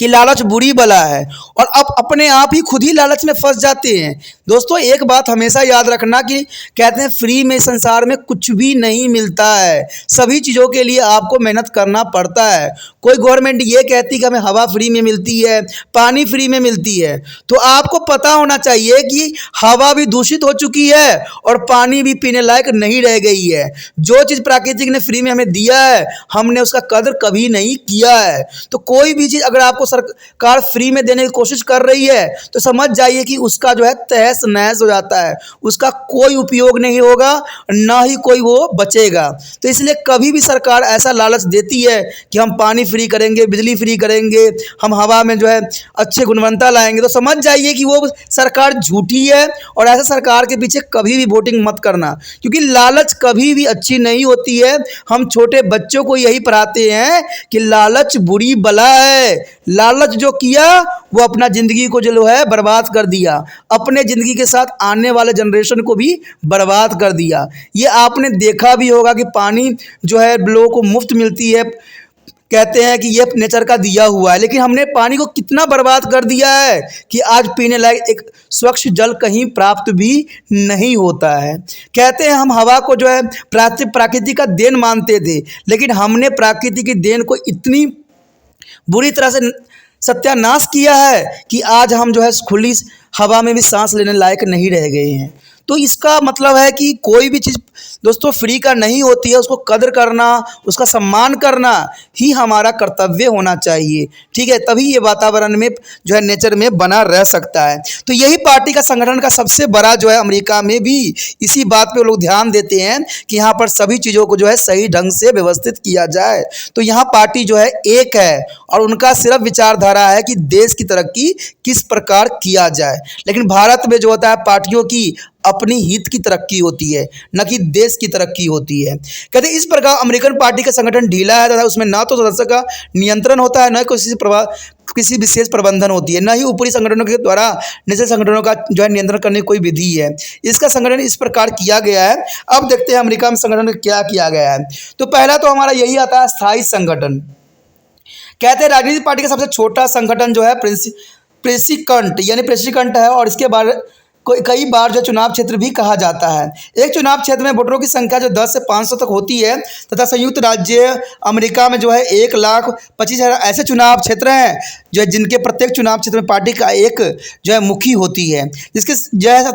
कि लालच बुरी बला है, और अब अपने आप ही खुद ही लालच में फंस जाते हैं। दोस्तों एक बात हमेशा याद रखना कि कहते हैं फ्री में संसार में कुछ भी नहीं मिलता है, सभी चीज़ों के लिए आपको मेहनत करना पड़ता है। कोई गवर्नमेंट ये कहती कि हमें हवा फ्री में मिलती है, पानी फ्री में मिलती है, तो आपको पता होना चाहिए कि हवा भी दूषित हो चुकी है और पानी भी पीने लायक नहीं रह गई है। जो चीज़ प्राकृतिक ने फ्री में हमें दिया है हमने उसका कदर कभी नहीं किया है। तो कोई भी चीज़ अगर आपको सरकार फ्री में देने की कोशिश कर रही है तो समझ जाइए कि उसका जो है तहस नहस हो जाता है, उसका कोई उपयोग नहीं होगा, ना ही कोई वो बचेगा। तो इसलिए कभी भी सरकार ऐसा लालच देती है कि हम पानी फ्री करेंगे, बिजली फ्री करेंगे, हम हवा में जो है अच्छे गुणवत्ता लाएंगे, तो समझ जाइए कि वो सरकार झूठी है। और ऐसे सरकार के पीछे कभी भी वोटिंग मत करना, क्योंकि लालच कभी भी अच्छी नहीं होती है। हम छोटे बच्चों को यही पढ़ाते हैं कि लालच बुरी बला है, लालच जो किया वो अपना ज़िंदगी को जो है बर्बाद कर दिया, अपने ज़िंदगी के साथ आने वाले जनरेशन को भी बर्बाद कर दिया। ये आपने देखा भी होगा कि पानी जो है लोगों को मुफ्त मिलती है, कहते हैं कि ये नेचर का दिया हुआ है, लेकिन हमने पानी को कितना बर्बाद कर दिया है कि आज पीने लायक एक स्वच्छ जल कहीं प्राप्त भी नहीं होता है। कहते हैं हम हवा को जो है प्रकृति का देन मानते थे, लेकिन हमने प्रकृति की देन को इतनी बुरी तरह से सत्यानाश किया है कि आज हम जो है खुली हवा में भी सांस लेने लायक नहीं रह गए हैं। तो इसका मतलब है कि कोई भी चीज़ दोस्तों फ्री का नहीं होती है, उसको कदर करना, उसका सम्मान करना ही हमारा कर्तव्य होना चाहिए, ठीक है। तभी ये वातावरण में जो है नेचर में बना रह सकता है। तो यही पार्टी का संगठन का सबसे बड़ा जो है अमेरिका में भी इसी बात पे लोग ध्यान देते हैं कि यहाँ पर सभी चीज़ों को जो है सही ढंग से व्यवस्थित किया जाए। तो यहाँ पार्टी जो है एक है और उनका सिर्फ विचारधारा है कि देश की तरक्की किस प्रकार किया जाए। लेकिन भारत में जो होता है पार्टियों की अपनी हित की तरक्की होती है, न कि देश की तरक्की होती है। कहते हैं इस प्रकार अमेरिकन पार्टी का संगठन ढीला है तथा उसमें ना तो सदस्य का नियंत्रण होता है, न किसी विशेष प्रबंधन होती है, न ही ऊपरी संगठनों के द्वारा निचले संगठनों का जो है नियंत्रण करने की कोई विधि है। इसका संगठन इस प्रकार किया गया है। अब देखते हैं अमेरिका में संगठन क्या किया गया है। तो पहला तो हमारा यही आता है स्थायी संगठन। कहते हैं राजनीतिक पार्टी का सबसे छोटा संगठन जो है प्रेसिडेंट यानी प्रेसिडेंट है, और इसके बाद कई बार जो चुनाव क्षेत्र भी कहा जाता है। एक चुनाव क्षेत्र में वोटरों की संख्या जो 10 से 500 तक होती है तथा संयुक्त राज्य अमेरिका में जो है 1,25,000 ऐसे चुनाव क्षेत्र हैं जो है जिनके प्रत्येक चुनाव क्षेत्र में पार्टी का एक जो है मुखी होती है, जिसके जो है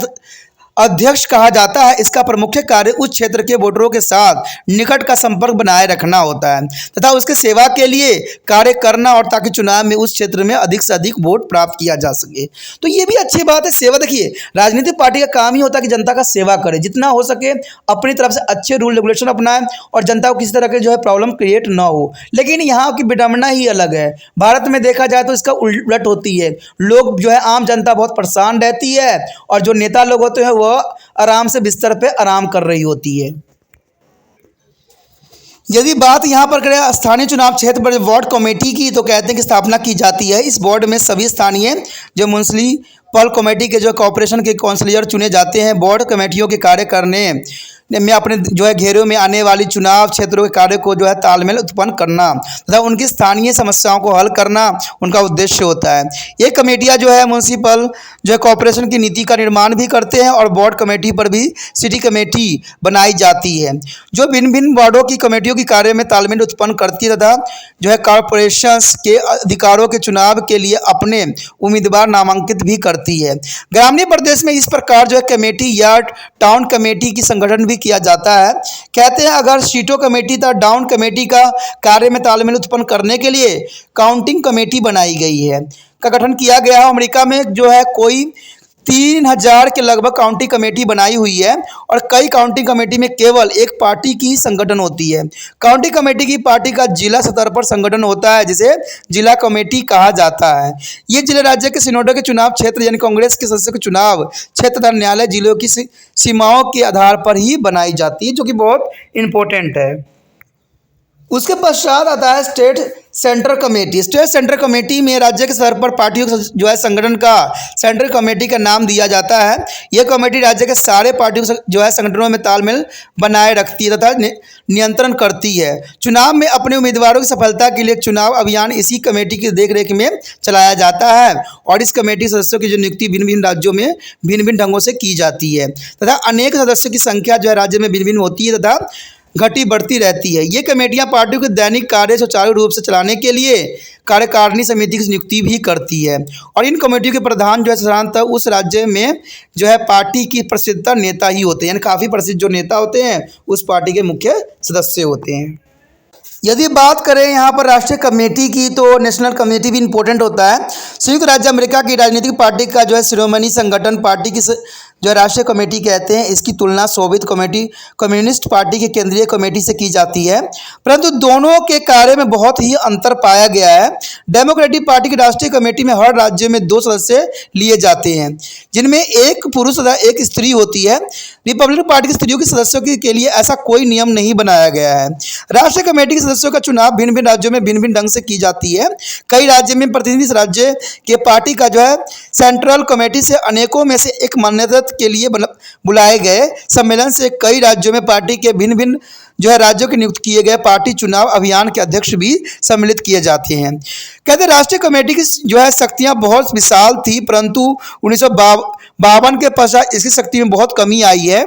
अध्यक्ष कहा जाता है। इसका प्रमुख कार्य उस क्षेत्र के वोटरों के साथ निकट का संपर्क बनाए रखना होता है तथा उसके सेवा के लिए कार्य करना, और ताकि चुनाव में उस क्षेत्र में अधिक से अधिक वोट प्राप्त किया जा सके। तो ये भी अच्छी बात है। सेवा, देखिए राजनीतिक पार्टी का काम ही होता है कि जनता का सेवा करे, जितना हो सके अपनी तरफ से अच्छे रूल रेगुलेशन अपनाएं और जनता को किसी तरह के जो है प्रॉब्लम क्रिएट ना हो। लेकिन यहाँ की विडंबना ही अलग है। भारत में देखा जाए तो इसका उलट होती है। लोग जो है आम जनता बहुत परेशान रहती है और जो नेता लोग होते हैं वो आराम से बिस्तर पे आराम कर रही होती है। यदि बात यहाँ पर करें स्थानीय चुनाव क्षेत्र पर वार्ड कमेटी की, तो कहते हैं कि स्थापना की जाती है। इस बोर्ड में सभी स्थानीय जो म्युनिसिपल कमेटी के जो कॉर्पोरेशन के काउंसिलर चुने जाते हैं। बोर्ड कमेटियों के कार्य करने में अपने जो है घेरों में आने वाली चुनाव क्षेत्रों के कार्य को जो है तालमेल उत्पन्न करना तथा उनकी स्थानीय समस्याओं को हल करना उनका उद्देश्य होता है। ये कमेटियां जो है म्युनिसिपल जो है कॉर्पोरेशन की नीति का निर्माण भी करते हैं और बोर्ड कमेटी पर भी सिटी कमेटी बनाई जाती है जो भिन्न भिन्न वार्डों की कमेटियों के कार्य में तालमेल उत्पन्न करती है तथा जो है कॉर्पोरेशन के अधिकारों के चुनाव के लिए अपने उम्मीदवार नामांकित भी करती है। ग्रामीण प्रदेश में इस प्रकार जो है कमेटी या टाउन कमेटी की संगठन भी किया जाता है। कहते हैं अगर सीटों कमेटी तथा डाउन कमेटी का कार्य में तालमेल उत्पन्न करने के लिए काउंटिंग कमेटी बनाई गई है का गठन किया गया है। अमेरिका में जो है कोई 3,000 के लगभग काउंटी कमेटी बनाई हुई है और कई काउंटी कमेटी में केवल एक पार्टी की संगठन होती है। काउंटी कमेटी की पार्टी का जिला स्तर पर संगठन होता है जिसे जिला कमेटी कहा जाता है। ये जिले राज्य के सिनोडों के चुनाव क्षेत्र यानी कांग्रेस के सदस्यों के चुनाव क्षेत्र तथा न्यायालय जिलों की सीमाओं के आधार पर ही बनाई जाती है, जो कि बहुत इंपॉर्टेंट है। उसके पश्चात आता है state central committee. State central committee में राज्य के स्तर पर पार्टियों का जो है संगठन का सेंट्रल कमेटी का नाम दिया जाता है। यह कमेटी राज्य के सारे पार्टियों जो है संगठनों में तालमेल बनाए रखती है तथा नियंत्रण करती है। चुनाव में अपने उम्मीदवारों की सफलता के लिए चुनाव अभियान इसी कमेटी की देखरेख में चलाया जाता है और इस कमेटी सदस्यों की जो नियुक्ति भिन्न भिन्न राज्यों में भिन्न भिन्न ढंगों से की जाती है तथा अनेक सदस्यों की संख्या जो है राज्य में भिन्न भिन्न होती है तथा घटी बढ़ती रहती है। ये कमेटियां पार्टियों के दैनिक कार्य सुचारू रूप से चलाने के लिए कार्यकारिणी समिति की नियुक्ति भी करती है और इन कमेटियों के प्रधान जो है साधारणतः उस राज्य में जो है पार्टी की प्रसिद्धता नेता ही होते हैं, यानी काफ़ी प्रसिद्ध जो नेता होते हैं उस पार्टी के मुख्य सदस्य होते हैं। यदि बात करें यहाँ पर राष्ट्रीय कमेटी की, तो नेशनल कमेटी भी इम्पोर्टेंट होता है। संयुक्त राज्य अमेरिका की राजनीतिक पार्टी का जो है शिरोमणि संगठन पार्टी की जो है राष्ट्रीय कमेटी कहते हैं। इसकी तुलना सोवियत कमेटी कम्युनिस्ट पार्टी की केंद्रीय कमेटी से की जाती है, परंतु दोनों के कार्य में बहुत ही अंतर पाया गया है। डेमोक्रेटिक पार्टी की राष्ट्रीय कमेटी में हर राज्य में 2 सदस्य लिए जाते हैं जिनमें एक पुरुष तथा एक स्त्री होती है। रिपब्लिकन पार्टी की स्त्रियों के सदस्यों के लिए ऐसा कोई नियम नहीं बनाया गया है। राष्ट्रीय कमेटी के सदस्यों का चुनाव भिन्न भिन्न राज्यों में भिन्न भिन्न ढंग से की जाती है। कई राज्य में प्रतिनिधि इस राज्य के पार्टी का जो है सेंट्रल कमेटी से अनेकों में से एक मान्यता के लिए बुलाए गए सम्मेलन से कई राज्यों में पार्टी के भिन्न भिन्न जो है राज्यों के नियुक्त किए गए पार्टी चुनाव अभियान के अध्यक्ष भी सम्मिलित किए जाते हैं। कहते हैं राष्ट्रीय कमेटी की जो है शक्तियां बहुत विशाल थी, परंतु 1952 के पश्चात इसकी शक्ति में बहुत कमी आई है।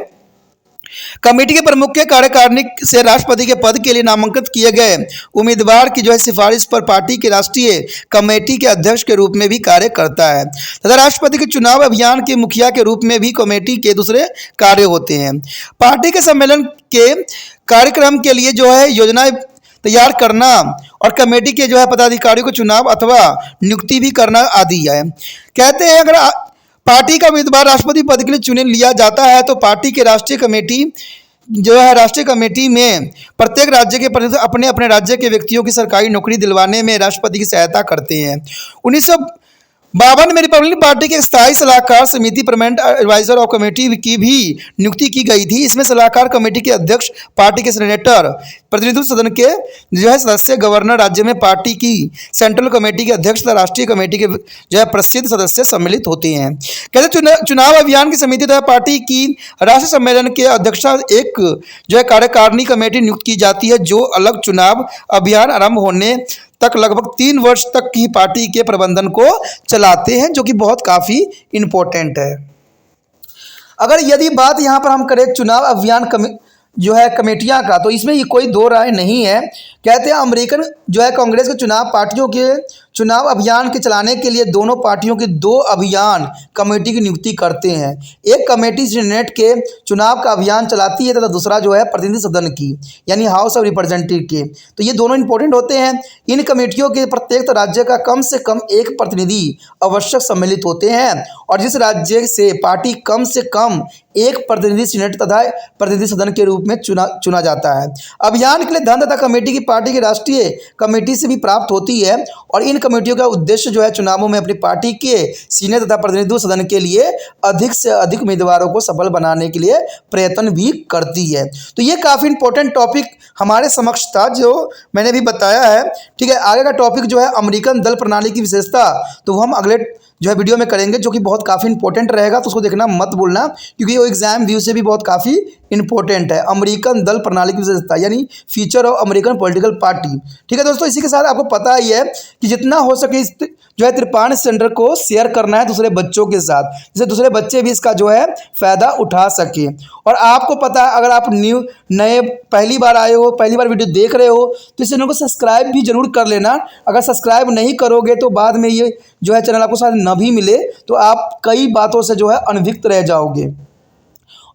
कमेटी के प्रमुख के कार्यकारिणी से राष्ट्रपति के पद के लिए नामांकित किए गए उम्मीदवार की जो है सिफारिश पर पार्टी के राष्ट्रीय कमेटी के अध्यक्ष के रूप में भी कार्य करता है तथा राष्ट्रपति के चुनाव अभियान के मुखिया के रूप में भी कमेटी के दूसरे कार्य होते हैं। पार्टी के सम्मेलन के कार्यक्रम के लिए जो है योजनाएं तैयार करना और कमेटी के जो है पदाधिकारियों को चुनाव अथवा नियुक्ति भी करना आदि है। कहते हैं अगर पार्टी का उम्मीदवार राष्ट्रपति पद के लिए चुन लिया जाता है तो पार्टी के राष्ट्रीय कमेटी जो है राष्ट्रीय कमेटी में प्रत्येक राज्य के प्रतिनिधि अपने अपने राज्य के व्यक्तियों की सरकारी नौकरी दिलवाने में राष्ट्रपति की सहायता करते हैं। 1952 में रिपब्लिकन पार्टी के स्थायी सलाहकार समिति परमानेंट एडवाइजर ऑफ कमेटी की भी नियुक्ति की गई थी। इसमें सलाहकार कमेटी के अध्यक्ष पार्टी के सेनेटर, प्रतिनिधि सदन के जो है सदस्य, गवर्नर, राज्य में पार्टी की सेंट्रल कमेटी के अध्यक्ष तथा राष्ट्रीय कमेटी के जो है प्रसिद्ध सदस्य सम्मिलित होते हैं। कहते चुनाव अभियान की समिति तथा पार्टी की राष्ट्रीय सम्मेलन के अध्यक्षता एक जो है कार्यकारिणी कमेटी नियुक्त की जाती है जो अलग चुनाव अभियान आरंभ होने तक लगभग 3 वर्ष तक की पार्टी के प्रबंधन को चलाते हैं, जो कि बहुत काफ़ी इम्पोर्टेंट है। अगर यदि बात यहाँ पर हम करें चुनाव अभियान जो है कमेटियां का, तो इसमें ये कोई दो राय नहीं है। कहते हैं अमेरिकन जो है कांग्रेस के चुनाव पार्टियों के चुनाव अभियान के चलाने के लिए दोनों पार्टियों की 2 अभियान कमेटी की नियुक्ति करते हैं। एक कमेटी सीनेट के चुनाव का अभियान चलाती है तथा दूसरा जो है प्रतिनिधि सदन की यानी हाउस ऑफ रिप्रेजेंटेटिव के। तो ये दोनों इंपॉर्टेंट होते हैं। इन कमेटियों के प्रत्येक राज्य का कम से कम एक प्रतिनिधि आवश्यक सम्मिलित होते हैं और जिस राज्य से पार्टी कम से कम एक प्रतिनिधि सीनेट तथा प्रतिनिधि सदन के रूप में चुना जाता है। अभियान के लिए धन तथा कमेटी की पार्टी की राष्ट्रीय कमेटी से भी प्राप्त होती है और इन कमेटियों का उद्देश्य जो है चुनावों में अपनी पार्टी के सीनेट तथा प्रतिनिधि सदन के लिए अधिक से अधिक उम्मीदवारों को सफल बनाने के लिए प्रयत्न भी करती है। तो ये काफ़ी इंपॉर्टेंट टॉपिक हमारे समक्ष था जो मैंने भी बताया है। ठीक है, आगे का टॉपिक जो है अमेरिकन दल प्रणाली की विशेषता, तो वो हम अगले जो है वीडियो में करेंगे, जो कि बहुत काफ़ी इंपॉर्टेंट रहेगा, तो उसको देखना मत भूलना क्योंकि वो एग्जाम व्यू से भी बहुत काफ़ी इंपॉर्टेंट है। अमेरिकन दल प्रणाली की विशेषता यानी feature of American political party. ठीक है दोस्तों, इसी के साथ आपको पता ही है कि जितना हो सके इस जो है त्रिपाण सेंटर को शेयर करना है दूसरे बच्चों के साथ, जिससे दूसरे बच्चे भी इसका जो है फ़ायदा उठा सके। और आपको पता है अगर आप नए पहली बार आए हो, पहली बार वीडियो देख रहे हो, तो इस चैनल को सब्सक्राइब भी जरूर कर लेना। अगर सब्सक्राइब नहीं करोगे तो बाद में ये जो है चैनल आपको शायद न भी मिले, तो आप कई बातों से जो है अनभिज्ञ रह जाओगे।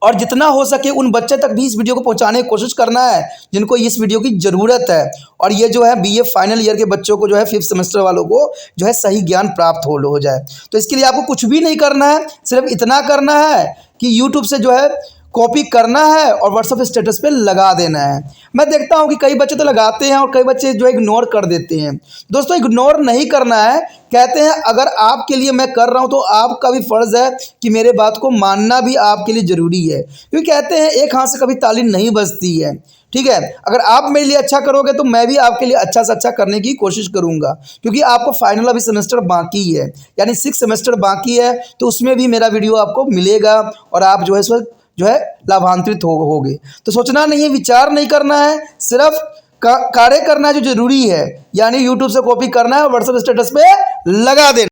और जितना हो सके उन बच्चे तक भी इस वीडियो को पहुंचाने की कोशिश करना है जिनको इस वीडियो की ज़रूरत है। और ये जो है बीए फाइनल ईयर के बच्चों को जो है 5th सेमेस्टर वालों को जो है सही ज्ञान प्राप्त हो जाए। तो इसके लिए आपको कुछ भी नहीं करना है, सिर्फ इतना करना है कि यूट्यूब से जो है कॉपी करना है और व्हाट्सएप स्टेटस पे लगा देना है। मैं देखता हूँ कि कई बच्चे तो लगाते हैं और कई बच्चे जो है इग्नोर कर देते हैं। दोस्तों इग्नोर नहीं करना है। कहते हैं अगर आपके लिए मैं कर रहा हूँ तो आपका भी फ़र्ज़ है कि मेरे बात को मानना भी आपके लिए ज़रूरी है, क्योंकि कहते हैं एक हाथ से कभी ताली नहीं बजती है। ठीक है, अगर आप मेरे लिए अच्छा करोगे तो मैं भी आपके लिए अच्छा से अच्छा करने की कोशिश करूंगा, क्योंकि आपको फाइनल अभी सेमेस्टर बाकी है, यानी 6 सेमेस्टर बाकी है, तो उसमें भी मेरा वीडियो आपको मिलेगा और आप जो है इस वक्त जो है लाभान्वित होगे। तो सोचना नहीं है, विचार नहीं करना है, सिर्फ कार्य करना है जो जरूरी है, यानी यूट्यूब से कॉपी करना है, व्हाट्सएप स्टेटस पे लगा देना।